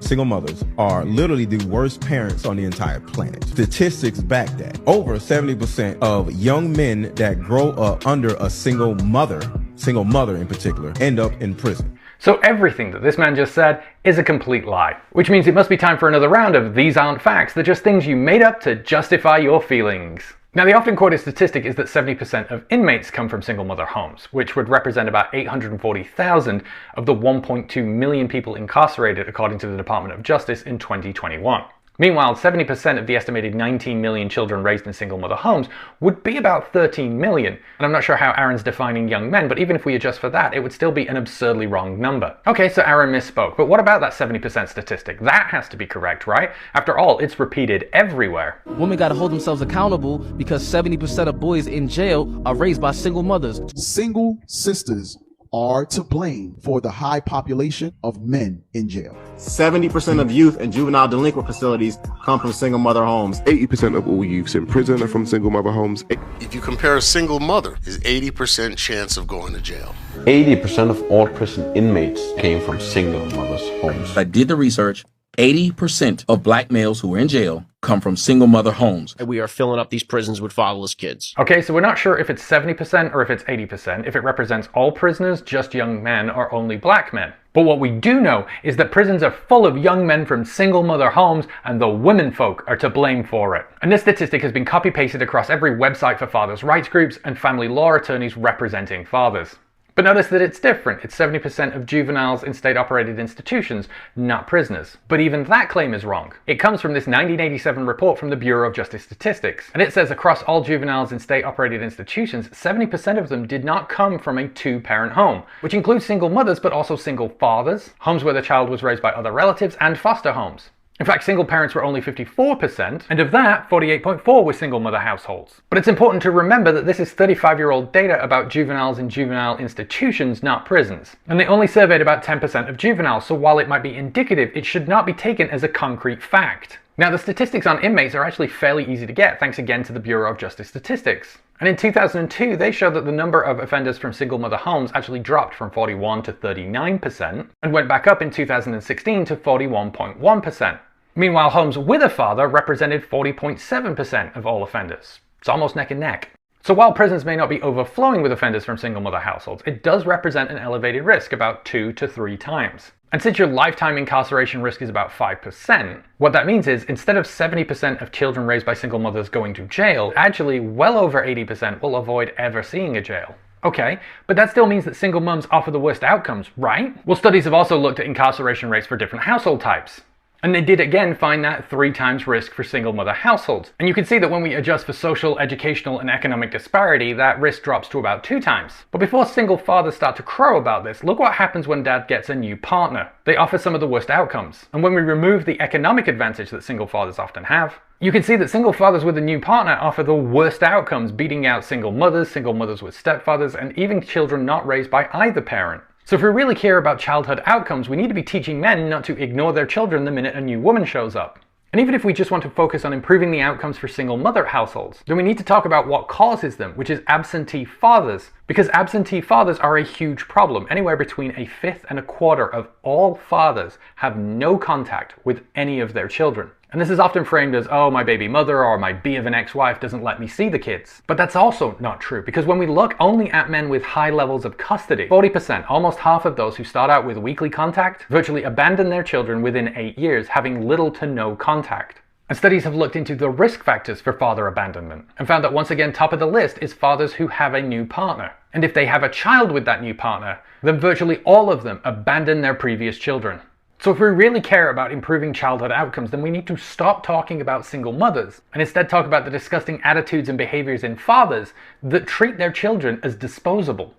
single mothers are literally the worst parents on the entire planet. Statistics back that. Over 70% of young men that grow up under a single mother in particular, end up in prison. So everything that this man just said is a complete lie, which means it must be time for another round of These Aren't Facts. They're just things you made up to justify your feelings. Now, the often quoted statistic is that 70% of inmates come from single mother homes, which would represent about 840,000 of the 1.2 million people incarcerated according to the Department of Justice in 2021. Meanwhile, 70% of the estimated 19 million children raised in single mother homes would be about 13 million. And I'm not sure how Aaron's defining young men, but even if we adjust for that, it would still be an absurdly wrong number. Okay, so Aaron misspoke, but what about that 70% statistic? That has to be correct, right? After all, it's repeated everywhere. Women gotta hold themselves accountable because 70% of boys in jail are raised by single mothers. Single sisters are to blame for the high population of men in jail. 70% of youth in juvenile delinquent facilities come from single mother homes. 80% of all youths in prison are from single mother homes. If you compare a single mother, is 80% chance of going to jail. 80% of all prison inmates came from single mothers' homes. I did the research. 80% of black males who are in jail come from single mother homes. We are filling up these prisons with fatherless kids. Okay, so we're not sure if it's 70% or if it's 80%, if it represents all prisoners, just young men, or only black men. But what we do know is that prisons are full of young men from single mother homes, and the women folk are to blame for it. And this statistic has been copy-pasted across every website for fathers' rights groups and family law attorneys representing fathers. But notice that it's different. It's 70% of juveniles in state-operated institutions, not prisoners. But even that claim is wrong. It comes from this 1987 report from the Bureau of Justice Statistics. And it says across all juveniles in state-operated institutions, 70% of them did not come from a two-parent home, which includes single mothers but also single fathers, homes where the child was raised by other relatives, and foster homes. In fact, single parents were only 54%, and of that, 48.4% were single mother households. But it's important to remember that this is 35-year-old data about juveniles in juvenile institutions, not prisons. And they only surveyed about 10% of juveniles, so while it might be indicative, it should not be taken as a concrete fact. Now, the statistics on inmates are actually fairly easy to get, thanks again to the Bureau of Justice Statistics. And in 2002, they showed that the number of offenders from single mother homes actually dropped from 41% to 39%, and went back up in 2016 to 41.1%. Meanwhile, homes with a father represented 40.7% of all offenders. It's almost neck and neck. So while prisons may not be overflowing with offenders from single mother households, it does represent an elevated risk, about 2 to 3 times. And since your lifetime incarceration risk is about 5%, what that means is instead of 70% of children raised by single mothers going to jail, actually well over 80% will avoid ever seeing a jail. Okay, but that still means that single mums offer the worst outcomes, right? Well, studies have also looked at incarceration rates for different household types. And they did again find that 3 times risk for single mother households. And you can see that when we adjust for social, educational, and economic disparity, that risk drops to about 2 times. But before single fathers start to crow about this, look what happens when dad gets a new partner. They offer some of the worst outcomes. And when we remove the economic advantage that single fathers often have, you can see that single fathers with a new partner offer the worst outcomes, beating out single mothers with stepfathers, and even children not raised by either parent. So if we really care about childhood outcomes, we need to be teaching men not to ignore their children the minute a new woman shows up. And even if we just want to focus on improving the outcomes for single mother households, then we need to talk about what causes them, which is absentee fathers. Because absentee fathers are a huge problem. Anywhere between 1/5 and 1/4 of all fathers have no contact with any of their children. And this is often framed as, oh, my baby mother or my bee of an ex-wife doesn't let me see the kids. But that's also not true, because when we look only at men with high levels of custody, 40%, almost half of those who start out with weekly contact, virtually abandon their children within 8 years, having little to no contact. And studies have looked into the risk factors for father abandonment, and found that once again top of the list is fathers who have a new partner. And if they have a child with that new partner, then virtually all of them abandon their previous children. So if we really care about improving childhood outcomes, then we need to stop talking about single mothers and instead talk about the disgusting attitudes and behaviors in fathers that treat their children as disposable.